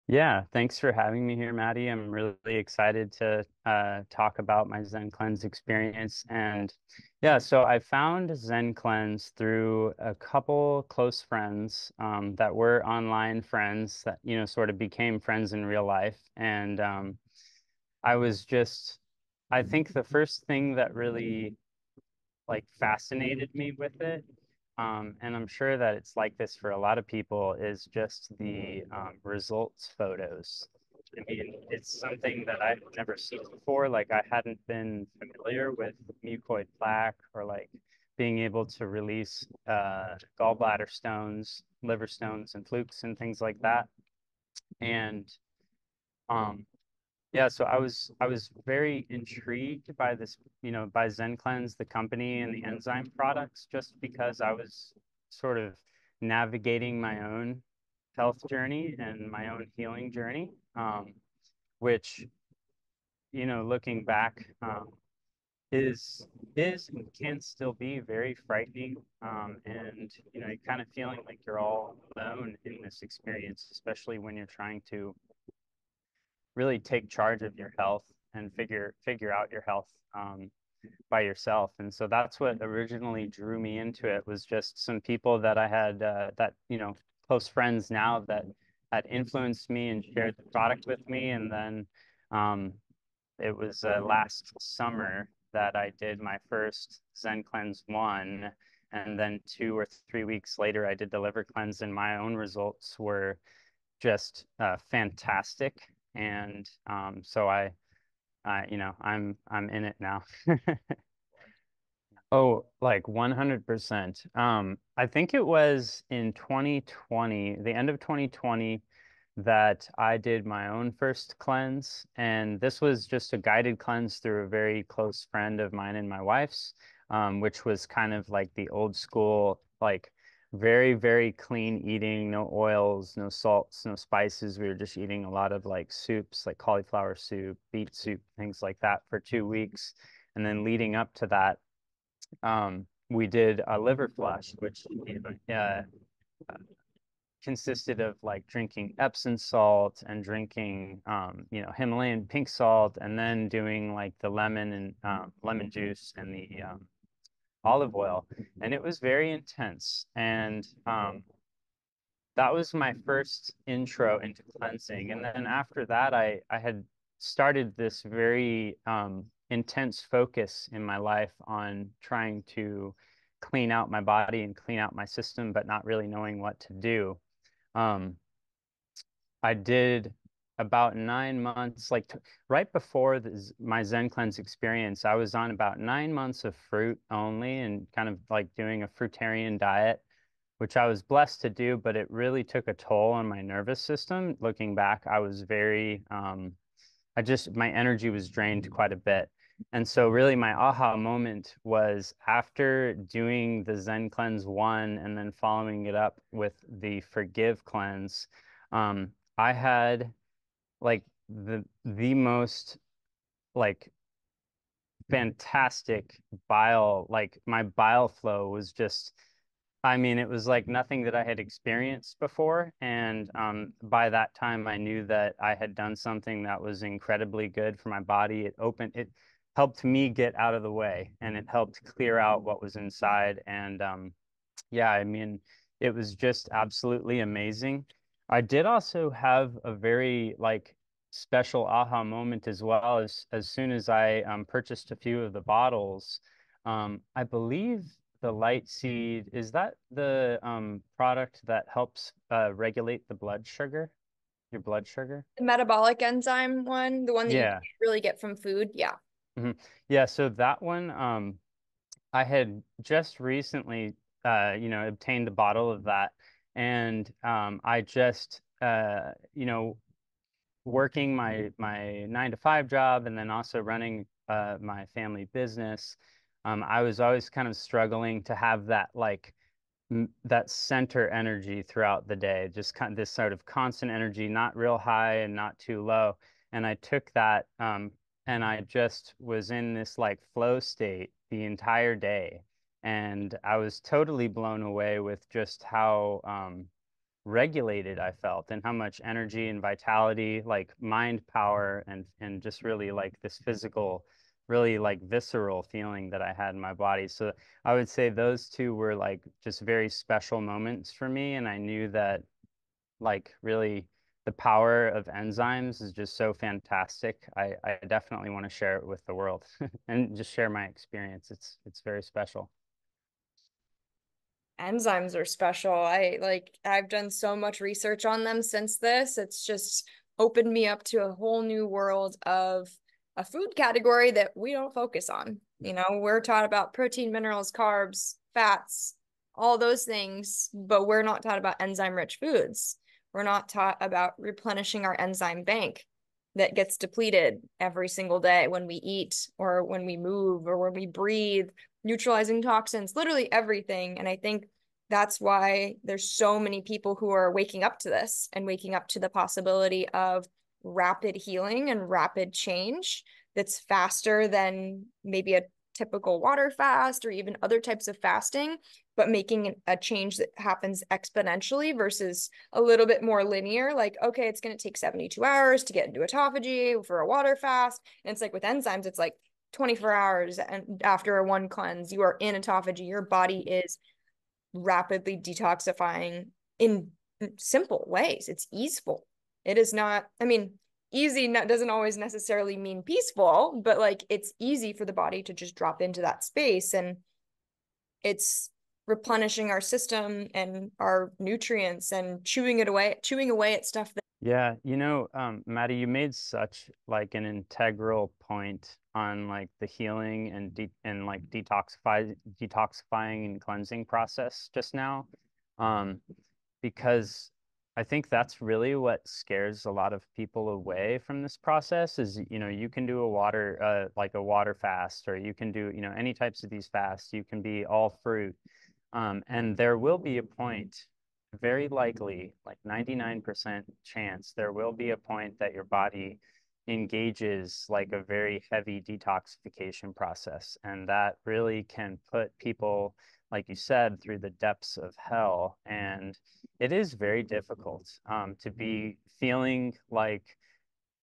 Yeah, thanks for having me here, Maddie. I'm really excited to talk about my ZenCleanz experience. And yeah, so I found ZenCleanz through a couple close friends that were online friends that, sort of became friends in real life. And I was just, I think the first thing that really like fascinated me with it. And I'm sure that it's like this for a lot of people, is just the results photos. I mean, it's something that I've never seen before. Like, I hadn't been familiar with mucoid plaque or like being able to release gallbladder stones, liver stones, and flukes and things like that. And um, yeah, so I was very intrigued by this, by ZenCleanz, the company and the enzyme products, just because I was sort of navigating my own health journey and my own healing journey, which, looking back, is and can still be very frightening. And you're kind of feeling like you're all alone in this experience, especially when you're trying to really take charge of your health and figure out your health by yourself. And so that's what originally drew me into it, was just some people that I had that close friends now that had influenced me and shared the product with me. And then um, it was last summer that I did my first ZenCleanz 1. And then 2 or 3 weeks later, I did the liver cleanse, and my own results were just fantastic. And so I'm in it now. Oh, like 100%. I think it was in 2020, the end of 2020, that I did my own first cleanse. And this was just a guided cleanse through a very close friend of mine and my wife's, which was kind of like the old school, like very, very clean eating, no oils, no salts, no spices. We were just eating a lot of like soups, like cauliflower soup, beet soup, things like that for 2 weeks. And then leading up to that, we did a liver flush, which consisted of like drinking Epsom salt and drinking, Himalayan pink salt, and then doing like the lemon and lemon juice and the olive oil. And it was very intense. And that was my first intro into cleansing. And then after that, I had started this very intense focus in my life on trying to clean out my body and clean out my system, but not really knowing what to do. Um, I did about 9 months, like right before my ZenCleanz experience, I was on about 9 months of fruit only and kind of like doing a fruitarian diet, which I was blessed to do, but it really took a toll on my nervous system. Looking back, I was very, my energy was drained quite a bit. And so really my aha moment was after doing the ZenCleanz 1 and then following it up with the Forgive cleanse. I had like the most like fantastic bile, like my bile flow was just, I mean, it was like nothing that I had experienced before. And by that time, I knew that I had done something that was incredibly good for my body. It helped me get out of the way, and it helped clear out what was inside. And yeah, I mean, it was just absolutely amazing. I did also have a very like special aha moment as well, as soon as I purchased a few of the bottles. I believe the light seed, is that the product that helps regulate the blood sugar, your blood sugar? The metabolic enzyme one, the one that you Yeah. can't really get from food. Yeah. hmm Yeah, so that one, I had just recently, obtained a bottle of that, and I just, working my 9 to 5 job, and then also running my family business. I was always kind of struggling to have that like that center energy throughout the day, just kind of this sort of constant energy, not real high and not too low. And I took that, and I just was in this like flow state the entire day. And I was totally blown away with just how regulated I felt, and how much energy and vitality, like mind power, and just really like this physical, really like visceral feeling that I had in my body. So I would say those two were like just very special moments for me, and I knew that like really the power of enzymes is just so fantastic. I definitely want to share it with the world and just share my experience. It's very special. Enzymes are special. I've done so much research on them since this. It's just opened me up to a whole new world of a food category that we don't focus on. You know, we're taught about protein, minerals, carbs, fats, all those things, but we're not taught about enzyme-rich foods. We're not taught about replenishing our enzyme bank that gets depleted every single day when we eat or when we move or when we breathe, neutralizing toxins, literally everything. And I think that's why there's so many people who are waking up to this and waking up to the possibility of rapid healing and rapid change that's faster than maybe a typical water fast or even other types of fasting, but making a change that happens exponentially versus a little bit more linear. Like, okay, it's going to take 72 hours to get into autophagy for a water fast. And it's like with enzymes, it's like 24 hours. And after a one cleanse, you are in autophagy. Your body is rapidly detoxifying in simple ways. It's easeful. It is not, I mean, easy doesn't always necessarily mean peaceful, but like it's easy for the body to just drop into that space, and it's replenishing our system and our nutrients and chewing away at stuff that Yeah, Maddie, you made such like an integral point on like the healing and like detoxifying and cleansing process just now. Um, because I think that's really what scares a lot of people away from this process is, you can do a like a water fast, or you can do, any types of these fasts. You can be all fruit. And there will be a point, very likely, like 99% chance, there will be a point that your body engages like a very heavy detoxification process. And that really can put people, like you said, through the depths of hell. And it is very difficult to be feeling like,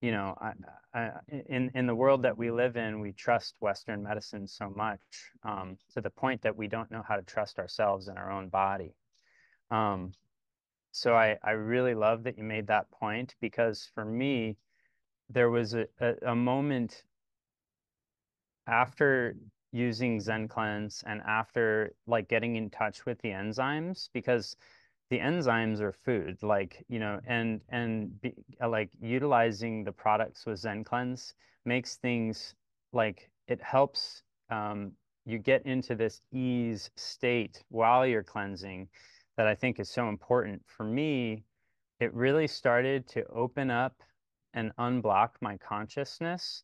in the world that we live in, we trust Western medicine so much to the point that we don't know how to trust ourselves in our own body. Um, so I really love that you made that point, because for me, there was a moment after using ZenCleanz and after like getting in touch with the enzymes, because the enzymes are food, like, like utilizing the products with ZenCleanz makes things like it helps you get into this ease state while you're cleansing that I think is so important. For me, it really started to open up and unblock my consciousness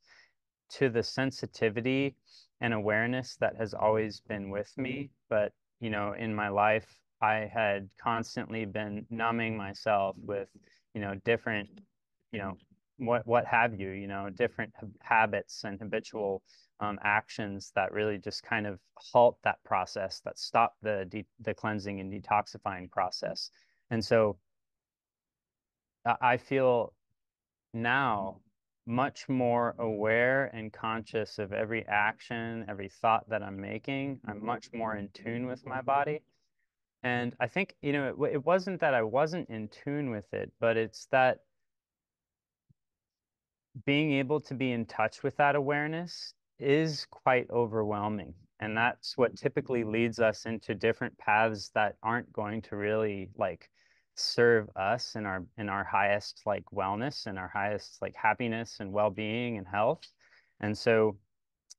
to the sensitivity and awareness that has always been with me. But, in my life, I had constantly been numbing myself with, different, you know, what have you, different habits and habitual actions that really just kind of halt that process, that stop the cleansing and detoxifying process. And so I feel now much more aware and conscious of every action, every thought that I'm making. I'm much more in tune with my body. And I think, it wasn't that I wasn't in tune with it, but it's that being able to be in touch with that awareness is quite overwhelming. And that's what typically leads us into different paths that aren't going to really like serve us in our highest like wellness and our highest like happiness and well-being and health. And so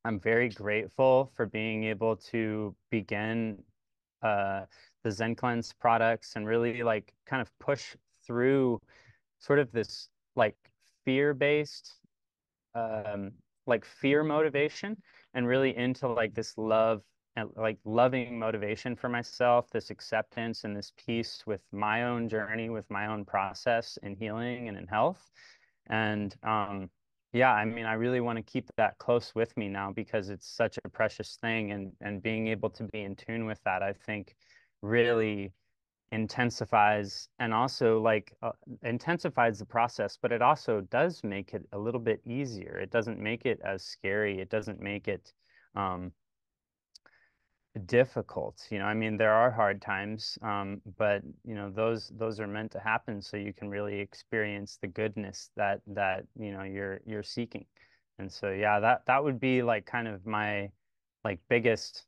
I'm very grateful for being able to begin uh, the ZenCleanz products and really like kind of push through sort of this like fear-based like fear motivation, and really into like this love and like loving motivation for myself, this acceptance and this peace with my own journey, with my own process in healing and in health. And yeah, I mean, I really want to keep that close with me now because it's such a precious thing, and being able to be in tune with that, I think really intensifies and also like intensifies the process, but it also does make it a little bit easier. It doesn't make it as scary. It doesn't make it um, difficult. I mean, there are hard times, but those are meant to happen so you can really experience the goodness that you're seeking. And so yeah, that would be like kind of my like biggest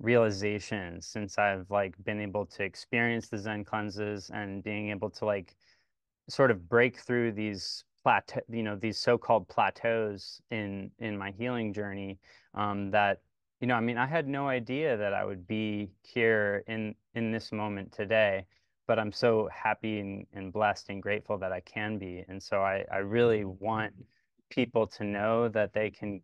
realization since I've like been able to experience the Zen cleanses and being able to like sort of break through these plateau, these so-called plateaus in my healing journey, that, I mean, I had no idea that I would be here in this moment today, but I'm so happy and blessed and grateful that I can be. And so I really want people to know that they can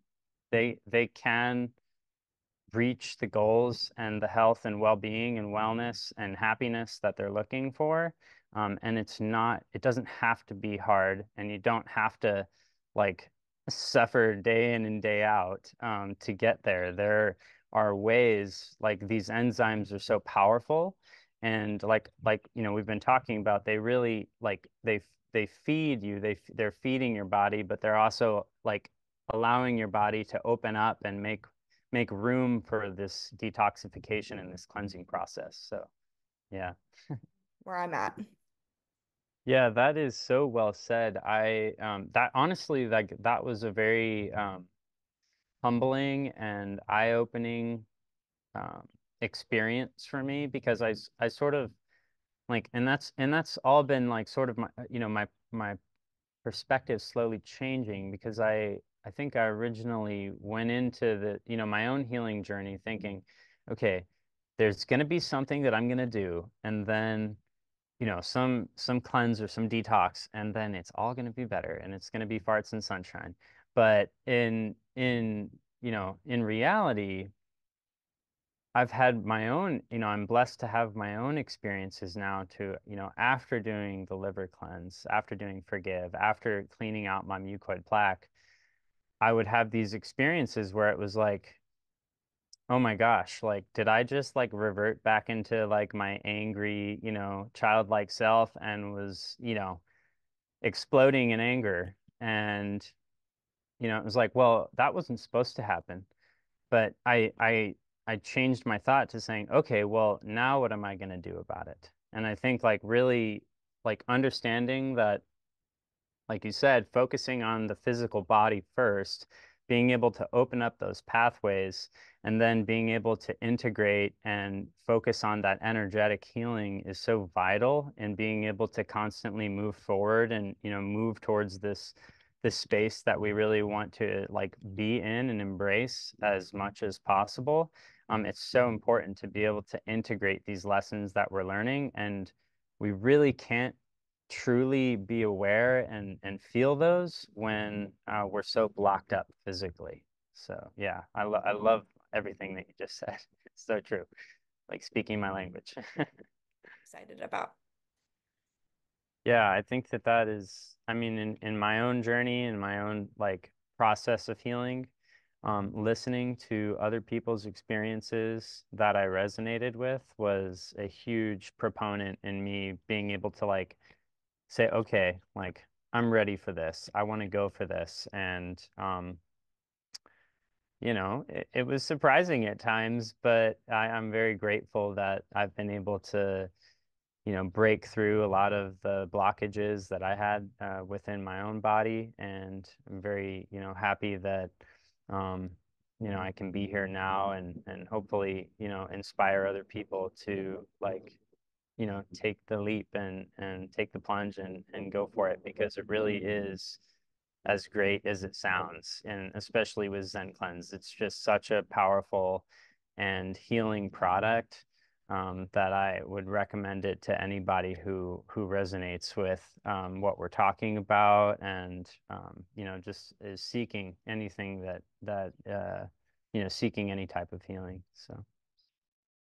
reach the goals and the health and well-being and wellness and happiness that they're looking for. And it doesn't have to be hard, and you don't have to like suffer day in and day out to get there. There are ways, like these enzymes are so powerful, and we've been talking about, they really like they feed you, they're feeding your body, but they're also like allowing your body to open up and make room for this detoxification and this cleansing process. So, yeah. Where I'm at. Yeah, that is so well said. That honestly, like that was a very humbling and eye-opening experience for me because I sort of like, and that's all been like sort of my perspective slowly changing because I think I originally went into my own healing journey thinking, okay, there's going to be something that I'm going to do, and then some cleanse or some detox, and then it's all going to be better and it's going to be farts and sunshine. But in reality, I've had my own, I'm blessed to have my own experiences now to, after doing the liver cleanse, after doing Forgive, after cleaning out my mucoid plaque, I would have these experiences where it was like, oh my gosh, like, did I just like revert back into like my angry, childlike self and was, exploding in anger? And, it was like, well, that wasn't supposed to happen. But I changed my thought to saying, okay, well, now what am I going to do about it? And I think like really like understanding that, like you said, focusing on the physical body first, being able to open up those pathways, and then being able to integrate and focus on that energetic healing is so vital in being able to constantly move forward and, move towards this space that we really want to like be in and embrace as much as possible. It's so important to be able to integrate these lessons that we're learning, and we really can't truly be aware and feel those when we're so blocked up physically. So yeah, I love everything that you just said. It's so true. Like speaking my language. Excited about. Yeah, I think that is, I mean, in my own journey, in my own like process of healing, listening to other people's experiences that I resonated with was a huge proponent in me being able to like say, okay, like I'm ready for this. I want to go for this. And it was surprising at times, but I'm very grateful that I've been able to, break through a lot of the blockages that I had within my own body. And I'm very, happy that I can be here now and hopefully, inspire other people to like take the leap and take the plunge and go for it because it really is as great as it sounds. And especially with ZenCleanz, it's just such a powerful and healing product that I would recommend it to anybody who resonates with what we're talking about and just is seeking anything that seeking any type of healing. So.